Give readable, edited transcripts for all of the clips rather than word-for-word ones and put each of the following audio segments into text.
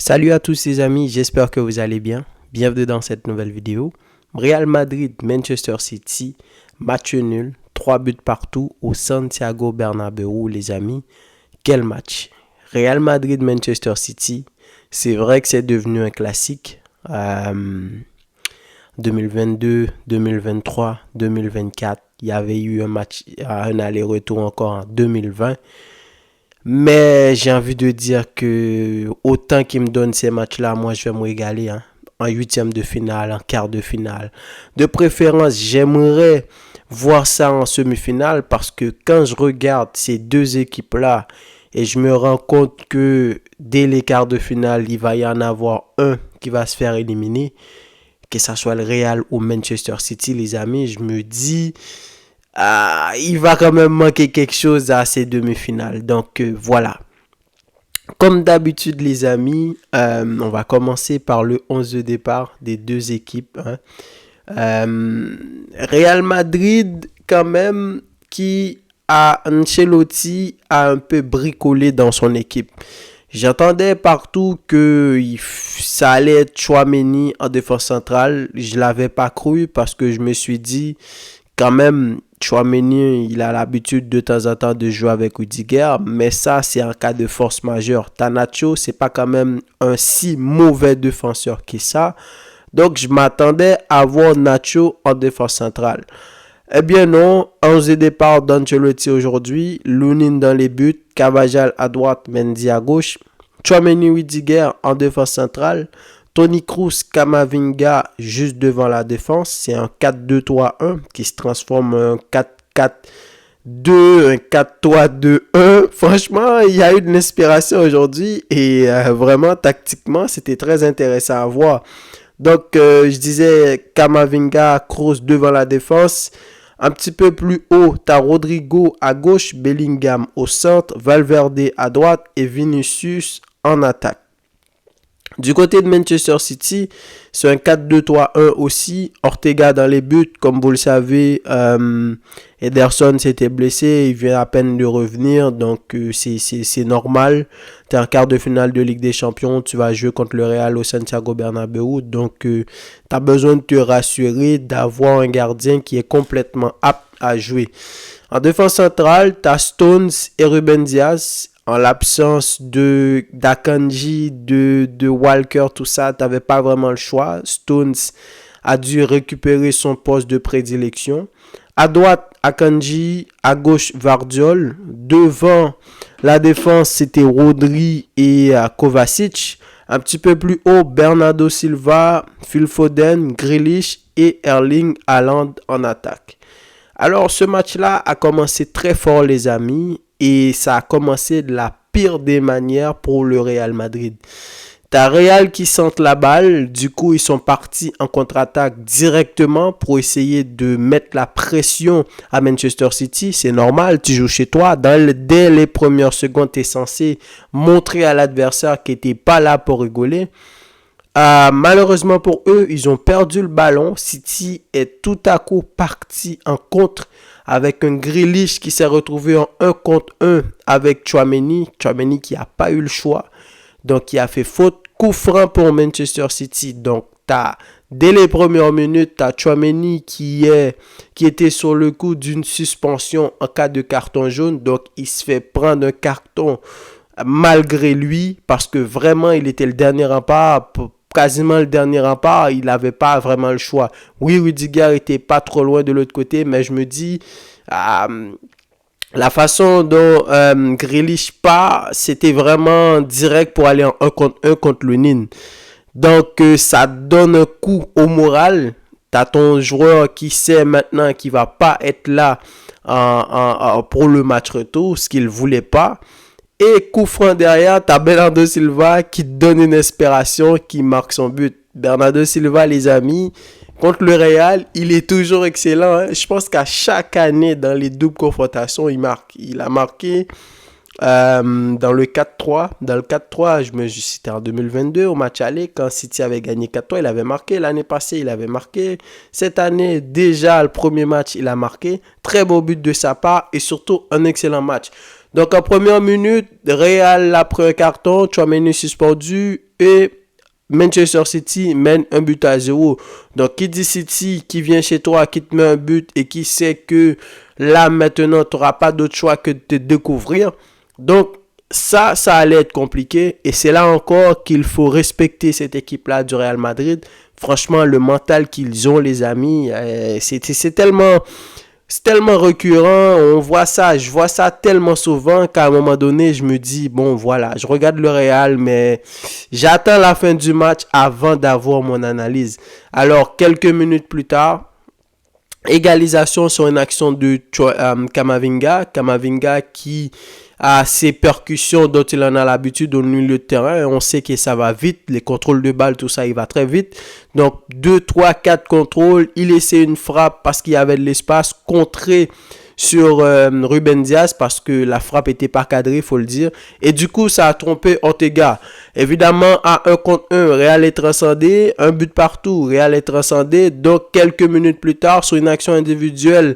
Salut à tous les amis, j'espère que vous allez bien. Bienvenue dans cette nouvelle vidéo. Real Madrid, Manchester City, match nul, 3 buts partout au Santiago Bernabéu les amis. Quel match! Real Madrid, Manchester City, c'est vrai que c'est devenu un classique. 2022, 2023, 2024, il y avait eu un match, un aller-retour encore en 2020. Mais j'ai envie de dire que autant qu'ils me donnent ces matchs-là, moi je vais me régaler. En huitième de finale, en quart de finale. De préférence, j'aimerais voir ça en semi-finale parce que quand je regarde ces deux équipes-là et je me rends compte que dès les quarts de finale, il va y en avoir un qui va se faire éliminer, que ce soit le Real ou Manchester City, les amis, je me dis... il va quand même manquer quelque chose à ces demi-finales. Donc voilà. Comme d'habitude les amis, on va commencer par le 11 de départ des deux équipes. Real Madrid quand même qui a Ancelotti a un peu bricolé dans son équipe. J'entendais partout que ça allait être Tchouaméni en défense centrale. Je l'avais pas cru parce que je me suis dit quand même Tchouaméni, il a l'habitude de temps en temps de jouer avec Rudiger, mais ça, c'est en cas de force majeure. Nacho, c'est pas quand même un si mauvais défenseur que ça. Donc, je m'attendais à voir Nacho en défense centrale. Eh bien non, 11 de départ d'Ancelotti aujourd'hui, Lunin dans les buts, Carvajal à droite, Mendy à gauche, Tchouaméni Rudiger en défense centrale, Toni Kroos, Camavinga juste devant la défense. C'est un 4-2-3-1 qui se transforme en 4-4-2, un 4-3-2-1. Franchement, il y a eu de l'inspiration aujourd'hui et vraiment, tactiquement, c'était très intéressant à voir. Donc, je disais Camavinga, Kroos devant la défense. Un petit peu plus haut, tu as Rodrigo à gauche, Bellingham au centre, Valverde à droite et Vinicius en attaque. Du côté de Manchester City, c'est un 4-2-3-1 aussi. Ortega dans les buts, comme vous le savez. Ederson s'était blessé, il vient à peine de revenir, donc c'est normal. Tu es en quart de finale de Ligue des Champions, tu vas jouer contre le Real au Santiago Bernabéu, donc tu as besoin de te rassurer d'avoir un gardien qui est complètement apte à jouer. En défense centrale, tu as Stones et Ruben Dias. En l'absence d'Akanji, de Walker, tout ça, tu n'avais pas vraiment le choix. Stones a dû récupérer son poste de prédilection. À droite, Akanji, à gauche, Vardiol. Devant la défense, c'était Rodri et Kovacic. Un petit peu plus haut, Bernardo Silva, Phil Foden, Grealish et Erling Haaland en attaque. Alors, ce match-là a commencé très fort, les amis. Et ça a commencé de la pire des manières pour le Real Madrid. T'as Real qui sentent la balle. Du coup, ils sont partis en contre-attaque directement pour essayer de mettre la pression à Manchester City. C'est normal, tu joues chez toi. Dès les premières secondes, tu es censé montrer à l'adversaire qu'il n'était pas là pour rigoler. Malheureusement pour eux, ils ont perdu le ballon. City est tout à coup parti en contre avec un Grealish qui s'est retrouvé en 1 contre 1 avec Tchouaméni. Tchouaméni qui n'a pas eu le choix. Donc, il a fait faute. Coup franc pour Manchester City. Donc, dès les premières minutes, tu as Tchouaméni qui était sur le coup d'une suspension en cas de carton jaune. Donc, il se fait prendre un carton malgré lui parce que vraiment, il était le dernier rempart. Quasiment le dernier rempart, il n'avait pas vraiment le choix. Oui, Rudiger était pas trop loin de l'autre côté, mais je me dis, la façon dont Grealish part, c'était vraiment direct pour aller en 1 contre 1 contre le Nîmes. Donc, ça donne un coup au moral. Tu as ton joueur qui sait maintenant qu'il ne va pas être là pour le match retour, ce qu'il ne voulait pas. Et coup franc derrière, tu as Bernardo Silva qui donne une inspiration, qui marque son but. Bernardo Silva, les amis, contre le Real, il est toujours excellent. Je pense qu'à chaque année, dans les doubles confrontations, il marque. Il a marqué dans le 4-3. Dans le 4-3, c'était en 2022, au match aller, quand City avait gagné 4-3, il avait marqué. L'année passée, il avait marqué. Cette année, déjà, le premier match, il a marqué. Très beau but de sa part et surtout un excellent match. Donc en première minute, Real après un carton, Tchouaméni suspendu et Manchester City mène 1-0. Donc qui dit City qui vient chez toi, qui te met un but et qui sait que là maintenant tu n'auras pas d'autre choix que de te découvrir. Donc ça allait être compliqué et c'est là encore qu'il faut respecter cette équipe-là du Real Madrid. Franchement, le mental qu'ils ont, les amis, c'est tellement récurrent, je vois ça tellement souvent qu'à un moment donné, je me dis, bon voilà, je regarde le Real, mais j'attends la fin du match avant d'avoir mon analyse. Alors, quelques minutes plus tard, égalisation sur une action de Camavinga. Camavinga qui a ses percussions dont il en a l'habitude au milieu de terrain. On sait que ça va vite. Les contrôles de balle, tout ça, il va très vite. Donc, 2, 3, 4 contrôles. Il essaie une frappe parce qu'il y avait de l'espace. Contré sur Ruben Dias parce que la frappe était pas cadrée, il faut le dire. Et du coup, ça a trompé Ortega. Évidemment, à 1 contre 1, Real est transcendé. Un but partout, Real est transcendé. Donc, quelques minutes plus tard, sur une action individuelle,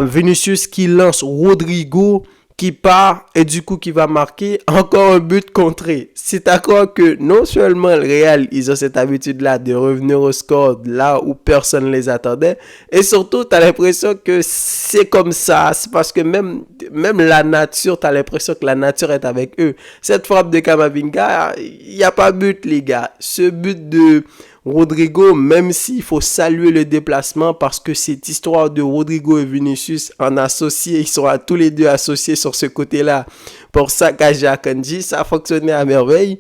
Vinicius qui lance Rodrigo qui part et du coup qui va marquer encore un but contré. C'est à quoi que non seulement le Real, ils ont cette habitude-là de revenir au score là où personne ne les attendait, et surtout, tu as l'impression que c'est comme ça. C'est parce que même la nature, tu as l'impression que la nature est avec eux. Cette frappe de Camavinga, il n'y a pas but, les gars. Ce but de Rodrigo, même s'il faut saluer le déplacement parce que cette histoire de Rodrigo et Vinicius en associé, ils sont tous les deux associés sur ce côté-là pour saccager Akanji, ça a fonctionné à merveille.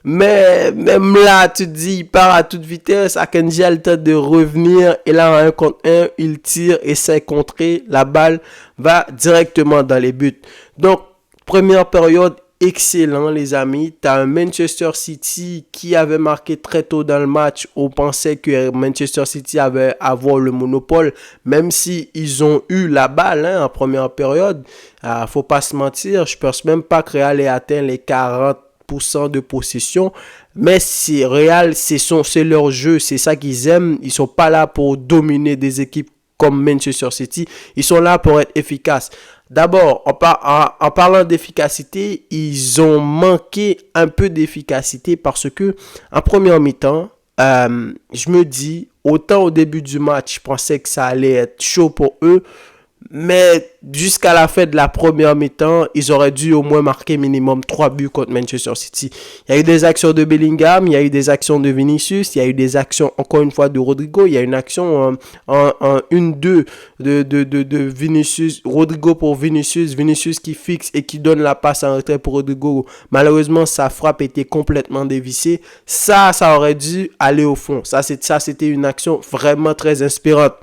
Mais même là, tu te dis, il part à toute vitesse, Akanji a le temps de revenir et là en 1 contre 1, il tire et c'est contré, la balle va directement dans les buts. Donc, première période, excellent les amis. Tu as un Manchester City qui avait marqué très tôt dans le match. On pensait que Manchester City avait avoir le monopole, même si ils ont eu la balle en première période. Faut pas se mentir, je pense même pas que Real ait atteint les 40% de possession. Mais c'est Real, c'est leur jeu, c'est ça qu'ils aiment. Ils sont pas là pour dominer des équipes comme Manchester City. Ils sont là pour être efficaces. D'abord, en parlant d'efficacité, ils ont manqué un peu d'efficacité parce que en première mi-temps, je me dis, autant au début du match, je pensais que ça allait être chaud pour eux. Mais jusqu'à la fin de la première mi-temps, ils auraient dû au moins marquer minimum 3 buts contre Manchester City. Il y a eu des actions de Bellingham, il y a eu des actions de Vinicius, il y a eu des actions encore une fois de Rodrigo, il y a une action en 1-2 de Vinicius, Rodrigo pour Vinicius, Vinicius qui fixe et qui donne la passe en retrait pour Rodrigo. Malheureusement, sa frappe était complètement dévissée. Ça aurait dû aller au fond. Ça, c'était une action vraiment très inspirante.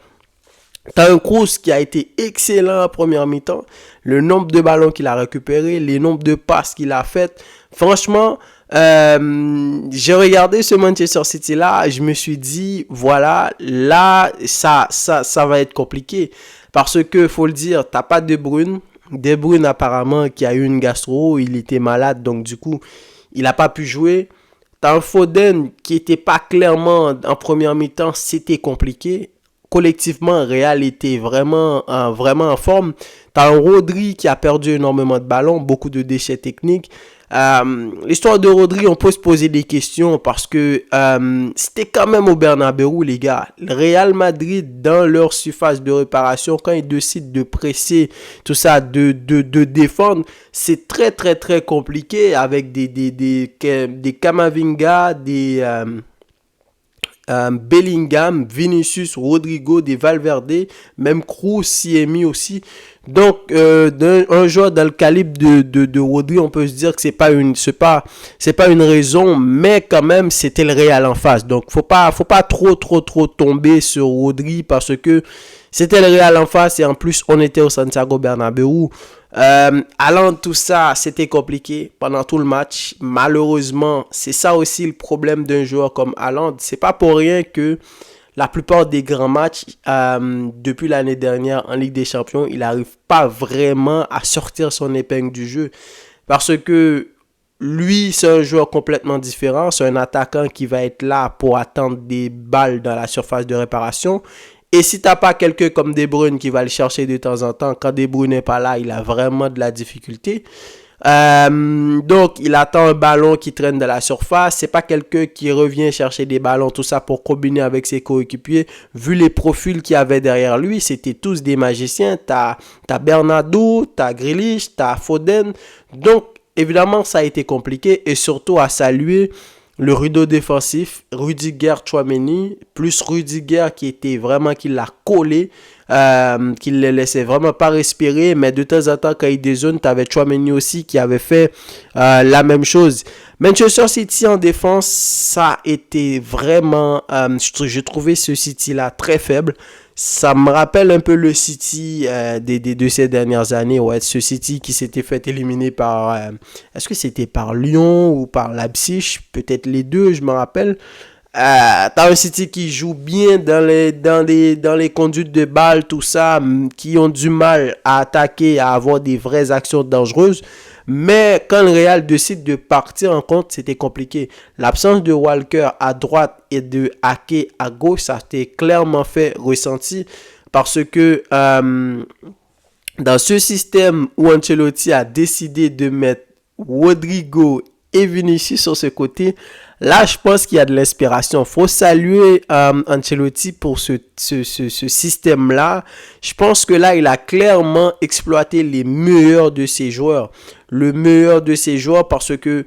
T'as un Kroos qui a été excellent en première mi-temps. Le nombre de ballons qu'il a récupéré, les nombres de passes qu'il a faites. Franchement, j'ai regardé ce Manchester City là, je me suis dit, voilà, là, ça va être compliqué. Parce que, faut le dire, t'as pas De Bruyne. De Bruyne apparemment qui a eu une gastro, il était malade, donc du coup, il n'a pas pu jouer. T'as un Foden qui était pas clairement en première mi-temps, c'était compliqué. Collectivement, Real était vraiment en forme. T'as un Rodri qui a perdu énormément de ballons, beaucoup de déchets techniques. L'histoire de Rodri, on peut se poser des questions parce que c'était quand même au Bernabéu, les gars. Le Real Madrid, dans leur surface de réparation, quand ils décident de presser, tout ça, de défendre, c'est très, très, très compliqué avec des Camavinga, des Bellingham, Vinicius, Rodrigo, des Valverde, même Kroos s'y est mis aussi. Donc, un joueur dans le calibre de Rodri, on peut se dire que c'est pas une raison, mais quand même, c'était le Real en face. Donc, faut pas trop tomber sur Rodri parce que c'était le Real en face et en plus, on était au Santiago Bernabéu. Allant tout ça, c'était compliqué pendant tout le match. Malheureusement, c'est ça aussi le problème d'un joueur comme Haaland. C'est pas pour rien que la plupart des grands matchs depuis l'année dernière en Ligue des Champions, il n'arrive pas vraiment à sortir son épingle du jeu. Parce que lui, c'est un joueur complètement différent. C'est un attaquant qui va être là pour attendre des balles dans la surface de réparation. Et si t'as pas quelqu'un comme De Bruyne qui va le chercher de temps en temps, quand De Bruyne n'est pas là, il a vraiment de la difficulté. Donc, il attend un ballon qui traîne de la surface. C'est pas quelqu'un qui revient chercher des ballons, tout ça pour combiner avec ses coéquipiers. Vu les profils qu'il y avait derrière lui, c'était tous des magiciens. T'as Bernardo, t'as Grealish, t'as Foden. Donc, évidemment, ça a été compliqué et surtout à saluer le rideau défensif, Rudiger Tchouaméni, plus Rudiger qui l'a collé, qui ne le laissait vraiment pas respirer, mais de temps en temps, quand il dézone, tu avais Tchouaméni aussi qui avait fait la même chose. Manchester City en défense, ça a été vraiment, j'ai trouvé ce City-là très faible. Ça me rappelle un peu le City de ces dernières années. Ouais, ce City qui s'était fait éliminer par... est-ce que c'était par Lyon ou par Leipzig? Peut-être les deux, je me rappelle. T'as un City qui joue bien dans les conduites de balles, tout ça, qui ont du mal à attaquer, à avoir des vraies actions dangereuses. Mais quand le Real décide de partir en compte, c'était compliqué. L'absence de Walker à droite et de Ake à gauche, ça s'était clairement fait ressentir parce que dans ce système où Ancelotti a décidé de mettre Rodrigo et Vinicius sur ce côté, là, je pense qu'il y a de l'inspiration. Il faut saluer Ancelotti pour ce système-là. Je pense que là, il a clairement exploité les meilleurs de ses joueurs. Le meilleur de ses joueurs parce que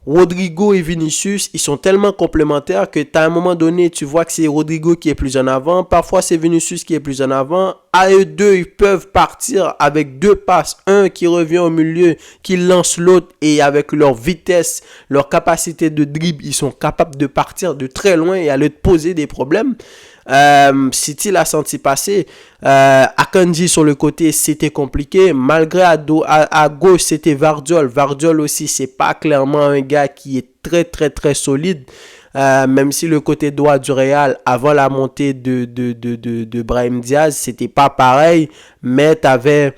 Rodrigo et Vinicius, ils sont tellement complémentaires que à un moment donné, tu vois que c'est Rodrigo qui est plus en avant. Parfois, c'est Vinicius qui est plus en avant. À eux deux, ils peuvent partir avec deux passes. Un qui revient au milieu, qui lance l'autre. Et avec leur vitesse, leur capacité de dribble, ils sont capables de partir de très loin et aller te poser des problèmes. City l'a senti passer. Akanji sur le côté, c'était compliqué. Malgré à gauche, c'était Vardiol. Vardiol aussi, c'est pas clairement un gars qui est très très très solide. Même si le côté droit du Real, avant la montée de Brahim Diaz, c'était pas pareil. Mais t'avais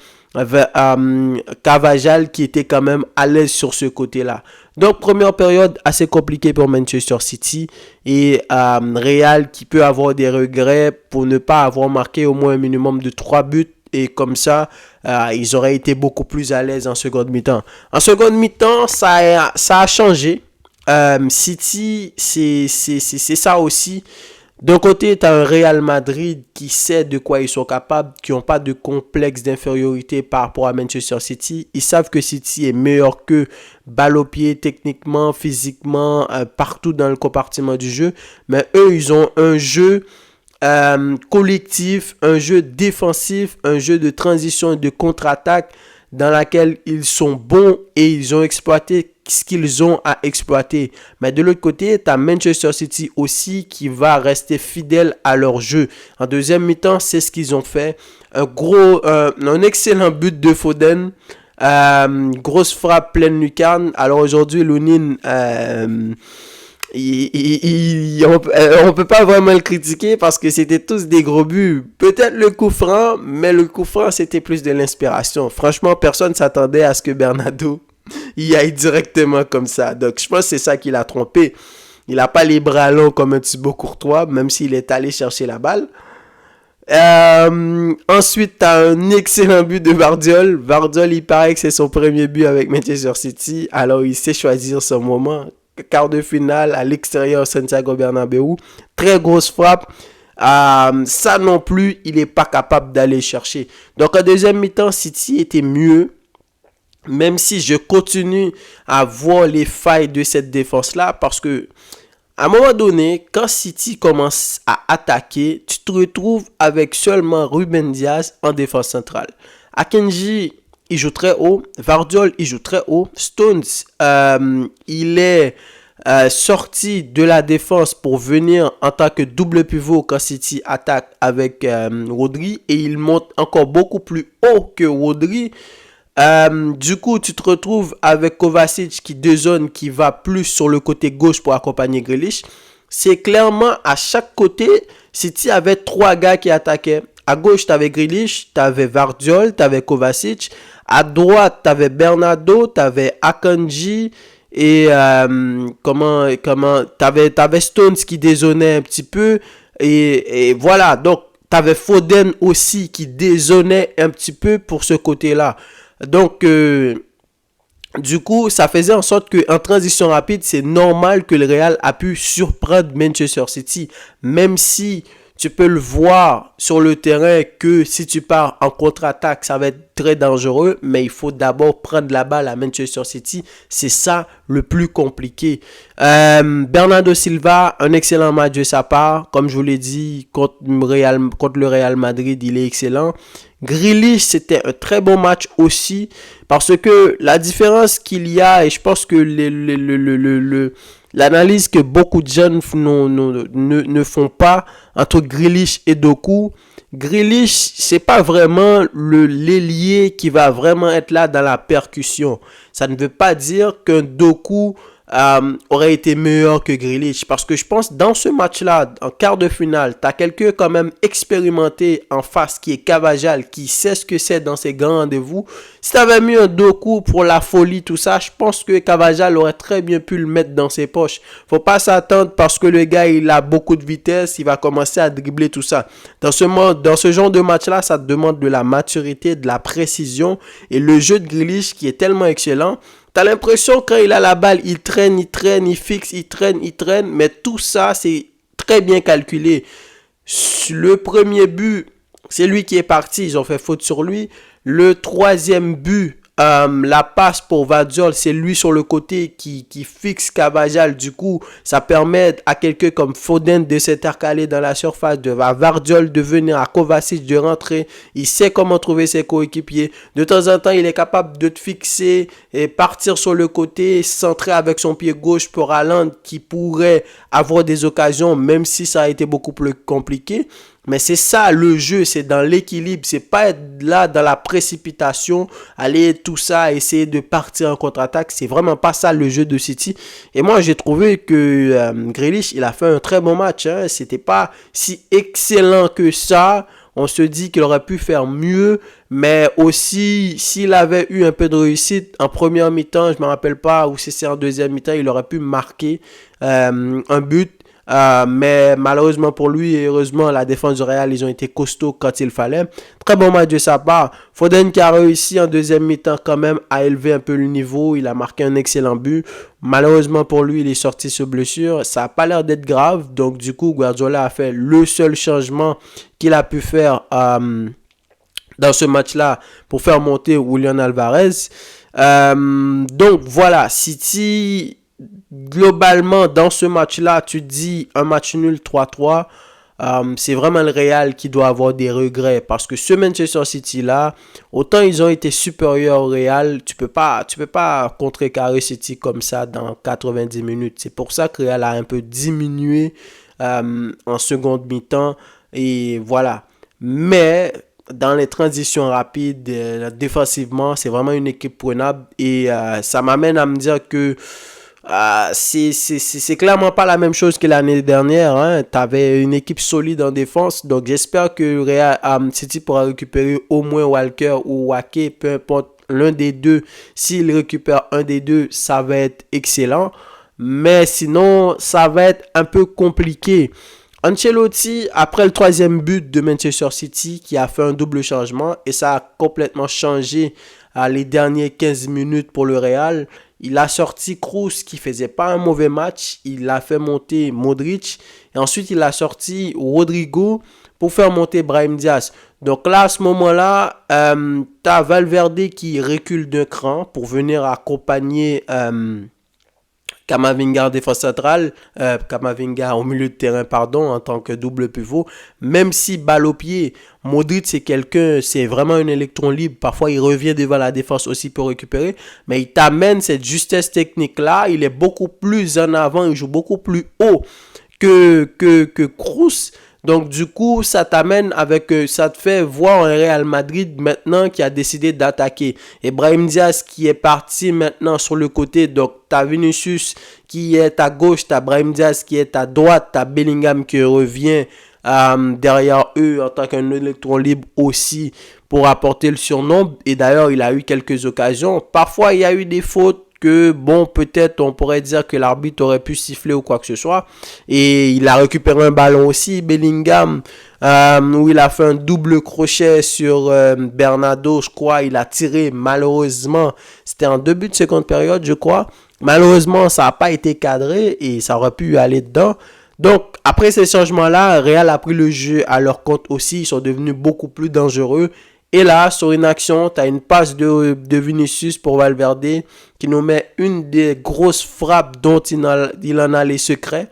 Carvajal qui était quand même à l'aise sur ce côté-là. Donc, première période assez compliquée pour Manchester City et Real qui peut avoir des regrets pour ne pas avoir marqué au moins un minimum de 3 buts et comme ça, ils auraient été beaucoup plus à l'aise en seconde mi-temps. En seconde mi-temps, ça a changé. City, c'est ça aussi. D'un côté, tu as un Real Madrid qui sait de quoi ils sont capables, qui n'ont pas de complexe d'infériorité par rapport à Manchester City. Ils savent que City est meilleur que balle au pied, techniquement, physiquement, partout dans le compartiment du jeu. Mais eux, ils ont un jeu collectif, un jeu défensif, un jeu de transition et de contre-attaque dans laquelle ils sont bons et ils ont exploité ce qu'ils ont à exploiter. Mais de l'autre côté, tu as Manchester City aussi qui va rester fidèle à leur jeu. En deuxième mi-temps, c'est ce qu'ils ont fait. Un excellent but de Foden. Grosse frappe pleine lucarne. Alors aujourd'hui, Lunin, on peut pas vraiment le critiquer parce que c'était tous des gros buts. Peut-être le coup franc, mais le coup franc, c'était plus de l'inspiration. Franchement, personne s'attendait à ce que Bernardo il aille directement comme ça. Donc, je pense que c'est ça qui l'a trompé. Il n'a pas les bras longs comme un Thibaut Courtois, même s'il est allé chercher la balle. Ensuite, tu as un excellent but de Vardiol. Vardiol, il paraît que c'est son premier but avec Manchester City. Alors, il sait choisir son moment. Quart de finale à l'extérieur Santiago Bernabéu. Très grosse frappe. Ça non plus, il n'est pas capable d'aller chercher. Donc, en deuxième mi-temps, City était mieux. Même si je continue à voir les failles de cette défense-là, parce que à un moment donné, quand City commence à attaquer, tu te retrouves avec seulement Ruben Diaz en défense centrale. Akanji, il joue très haut. Vardiol, il joue très haut. Stones, il est sorti de la défense pour venir en tant que double pivot quand City attaque avec Rodri. Et il monte encore beaucoup plus haut que Rodri. Du coup, tu te retrouves avec Kovacic qui dézone, qui va plus sur le côté gauche pour accompagner Grealish. C'est clairement à chaque côté, City avait 3 gars qui attaquaient. À gauche, tu avais Grealish, tu avais Vardiol, tu avais Kovacic. À droite, tu avais Bernardo, tu avais Akanji et t'avais Stones qui dézonnait un petit peu. Et voilà, donc T'avais Foden aussi qui dézonnait un petit peu pour ce côté-là. Donc, du coup, ça faisait en sorte qu'en transition rapide, c'est normal que le Real a pu surprendre Manchester City. Même si tu peux le voir sur le terrain que si tu pars en contre-attaque, ça va être très dangereux. Mais il faut d'abord prendre la balle à Manchester City. C'est ça le plus compliqué. Bernardo Silva, un excellent match de sa part. Comme je vous l'ai dit, contre le Real Madrid, il est excellent. Grealish, c'était un très bon match aussi. Parce que la différence qu'il y a, et je pense que l'analyse que beaucoup de jeunes ne font pas entre Grealish et Doku, Grealish, c'est pas vraiment l'ailier qui va vraiment être là dans la percussion. Ça ne veut pas dire qu'un Doku aurait été meilleur que Grealish. Parce que je pense dans ce match-là, en quart de finale, tu as quelqu'un quand même expérimenté en face qui est Carvajal, qui sait ce que c'est dans ses grands rendez-vous. Si tu avais mis un Doku pour la folie, tout ça, je pense que Carvajal aurait très bien pu le mettre dans ses poches. Faut pas s'attendre parce que le gars, il a beaucoup de vitesse, il va commencer à dribbler tout ça. Dans ce genre de match-là, ça te demande de la maturité, de la précision et le jeu de Grealish qui est tellement excellent. T'as l'impression quand il a la balle, il traîne, il fixe, il traîne, mais tout ça, c'est très bien calculé. Le premier but, c'est lui qui est parti, ils ont fait faute sur lui. Le troisième but, la passe pour Vardiol, c'est lui sur le côté qui fixe Carvajal. Du coup, ça permet à quelqu'un comme Foden de s'intercaler dans la surface, à Vardiol de venir, à Kovacic de rentrer. Il sait comment trouver ses coéquipiers. De temps en temps, il est capable de te fixer et partir sur le côté, centrer avec son pied gauche pour Haaland qui pourrait avoir des occasions, même si ça a été beaucoup plus compliqué. Mais c'est ça le jeu, c'est dans l'équilibre, c'est pas être là dans la précipitation, aller tout ça, essayer de partir en contre-attaque, c'est vraiment pas ça le jeu de City. Et moi j'ai trouvé que Grealish, il a fait un très bon match, hein. C'était pas si excellent que ça, on se dit qu'il aurait pu faire mieux, mais aussi s'il avait eu un peu de réussite en première mi-temps, je me rappelle pas, ou si c'est en deuxième mi-temps, il aurait pu marquer un but. Mais malheureusement pour lui et heureusement la défense du Real, ils ont été costauds quand il fallait. Très bon match de sa part. Foden qui a réussi en deuxième mi-temps quand même à élever un peu le niveau. Il a marqué un excellent but. Malheureusement pour lui, il est sorti sur blessure. Ça n'a pas l'air d'être grave. Donc du coup, Guardiola a fait le seul changement qu'il a pu faire dans ce match-là pour faire monter Julian Alvarez. Donc voilà, City... Globalement, dans ce match-là, tu dis un match nul 3-3. C'est vraiment le Real qui doit avoir des regrets. Parce que ce Manchester City-là, autant ils ont été supérieurs au Real, tu peux pas contrecarrer City comme ça dans 90 minutes. C'est pour ça que le Real a un peu diminué en seconde mi-temps. Et voilà. Mais dans les transitions rapides, défensivement, c'est vraiment une équipe prenable. Et ça m'amène à me dire que c'est clairement pas la même chose que l'année dernière, hein. Tu avais une équipe solide en défense, donc j'espère que Real City pourra récupérer au moins Walker ou Wake, peu importe l'un des deux. S'il récupère un des deux, ça va être excellent, mais sinon ça va être un peu compliqué. Ancelotti, après le troisième but de Manchester City, qui a fait un double changement et ça a complètement changé les dernières 15 minutes pour le Real. Il a sorti Kroos qui faisait pas un mauvais match. Il a fait monter Modric. Et ensuite, il a sorti Rodrigo pour faire monter Brahim Diaz. Donc là, à ce moment-là, tu as Valverde qui recule d'un cran pour venir accompagner Camavinga en défense centrale, Camavinga au milieu de terrain, en tant que double pivot. Même si balle au pied, Modric c'est vraiment un électron libre. Parfois il revient devant la défense aussi pour récupérer, mais il t'amène cette justesse technique là. Il est beaucoup plus en avant, il joue beaucoup plus haut que Kroos. Donc du coup, ça t'amène ça te fait voir un Real Madrid maintenant qui a décidé d'attaquer. Et Brahim Diaz qui est parti maintenant sur le côté. Donc t'as Vinicius qui est à gauche, t'as Brahim Diaz qui est à droite, t'as Bellingham qui revient derrière eux en tant qu'un électron libre aussi pour apporter le surnombre. Et d'ailleurs, il a eu quelques occasions. Parfois, il y a eu des fautes que, bon, peut-être on pourrait dire que l'arbitre aurait pu siffler ou quoi que ce soit. Et il a récupéré un ballon aussi, Bellingham, où il a fait un double crochet sur Bernardo, je crois. Il a tiré, malheureusement, c'était en début de seconde période, je crois. Malheureusement, ça n'a pas été cadré et ça aurait pu aller dedans. Donc, après ces changements-là, Real a pris le jeu à leur compte aussi. Ils sont devenus beaucoup plus dangereux. Et là, sur une action, tu as une passe de Vinicius pour Valverde qui nous met une des grosses frappes dont il en a les secrets.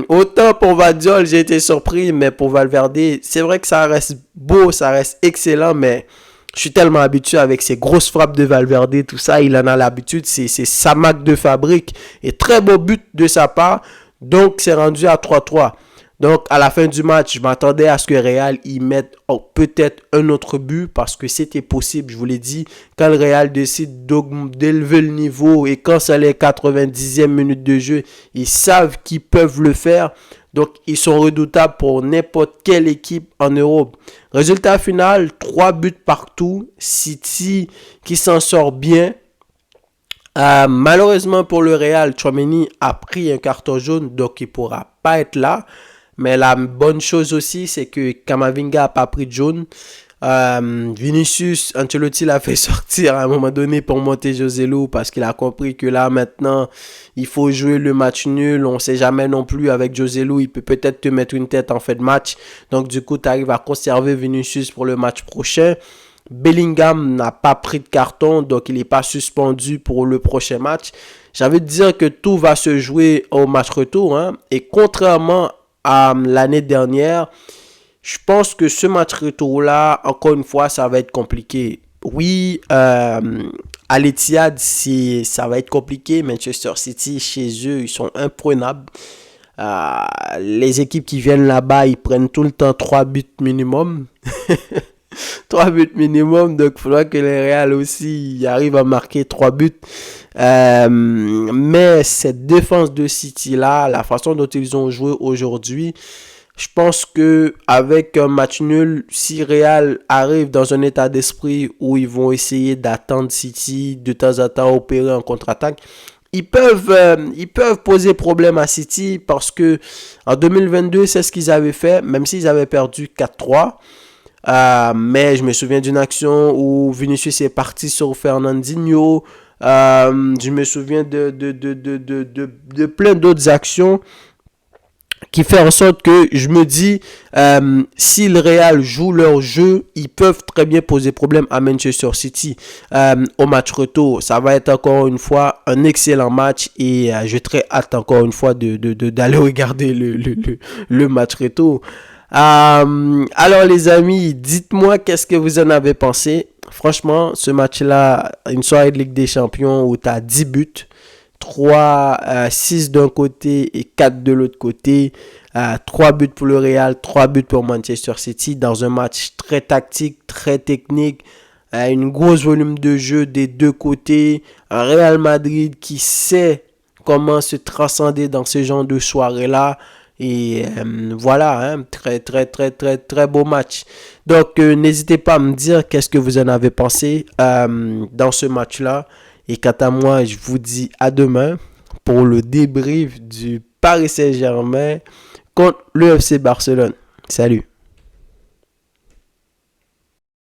Autant pour Vadiol, j'ai été surpris, mais pour Valverde, c'est vrai que ça reste beau, ça reste excellent, mais je suis tellement habitué avec ces grosses frappes de Valverde, tout ça, il en a l'habitude, c'est sa marque de fabrique. Et très beau but de sa part. Donc, c'est rendu à 3-3. Donc, à la fin du match, je m'attendais à ce que Real y mette peut-être un autre but parce que c'était possible. Je vous l'ai dit, quand le Real décide d'élever le niveau et quand c'est les 90e minutes de jeu, ils savent qu'ils peuvent le faire. Donc, ils sont redoutables pour n'importe quelle équipe en Europe. Résultat final, 3 buts partout. City qui s'en sort bien. Malheureusement pour le Real, Tchouaméni a pris un carton jaune, donc il ne pourra pas être là. Mais la bonne chose aussi, c'est que Camavinga n'a pas pris de jaune. Vinicius, Ancelotti l'a fait sortir à un moment donné pour monter Joselu parce qu'il a compris que là maintenant, il faut jouer le match nul. On ne sait jamais non plus avec Joselu, il peut peut-être te mettre une tête en fin de match. Donc du coup, tu arrives à conserver Vinicius pour le match prochain. Bellingham n'a pas pris de carton, donc il n'est pas suspendu pour le prochain match. J'avais de dire que tout va se jouer au match retour. Et contrairement à l'année dernière, je pense que ce match retour-là, encore une fois, ça va être compliqué. Oui, à l'Etihad, ça va être compliqué. Manchester City, chez eux, ils sont imprenables. Les équipes qui viennent là-bas, ils prennent tout le temps 3 buts minimum. 3 buts minimum, donc il faudra que les Real aussi arrivent à marquer 3 buts. Mais cette défense de City là, la façon dont ils ont joué aujourd'hui, je pense que avec un match nul, si Real arrive dans un état d'esprit où ils vont essayer d'attendre City, de temps en temps opérer en contre-attaque, ils peuvent poser problème à City parce que en 2022, c'est ce qu'ils avaient fait, même s'ils avaient perdu 4-3. Mais je me souviens d'une action où Vinicius est parti sur Fernandinho. Je me souviens de plein d'autres actions qui fait en sorte que je me dis, si le Real joue leur jeu, ils peuvent très bien poser problème à Manchester City au match retour. Ça va être encore une fois un excellent match et j'ai très hâte encore une fois d'aller regarder le match retour. Alors les amis, dites-moi qu'est-ce que vous en avez pensé. Franchement, ce match-là, une soirée de Ligue des Champions où tu as 10 buts, 6 d'un côté et 4 de l'autre côté. 3 buts pour le Real, 3 buts pour Manchester City dans un match très tactique, très technique. Une grosse volume de jeu des deux côtés. Un Real Madrid qui sait comment se transcender dans ce genre de soirée-là. Et voilà, très très très très très beau match. Donc n'hésitez pas à me dire qu'est-ce que vous en avez pensé dans ce match-là. Et quant à moi, je vous dis à demain pour le débrief du Paris Saint-Germain contre le FC Barcelone. Salut.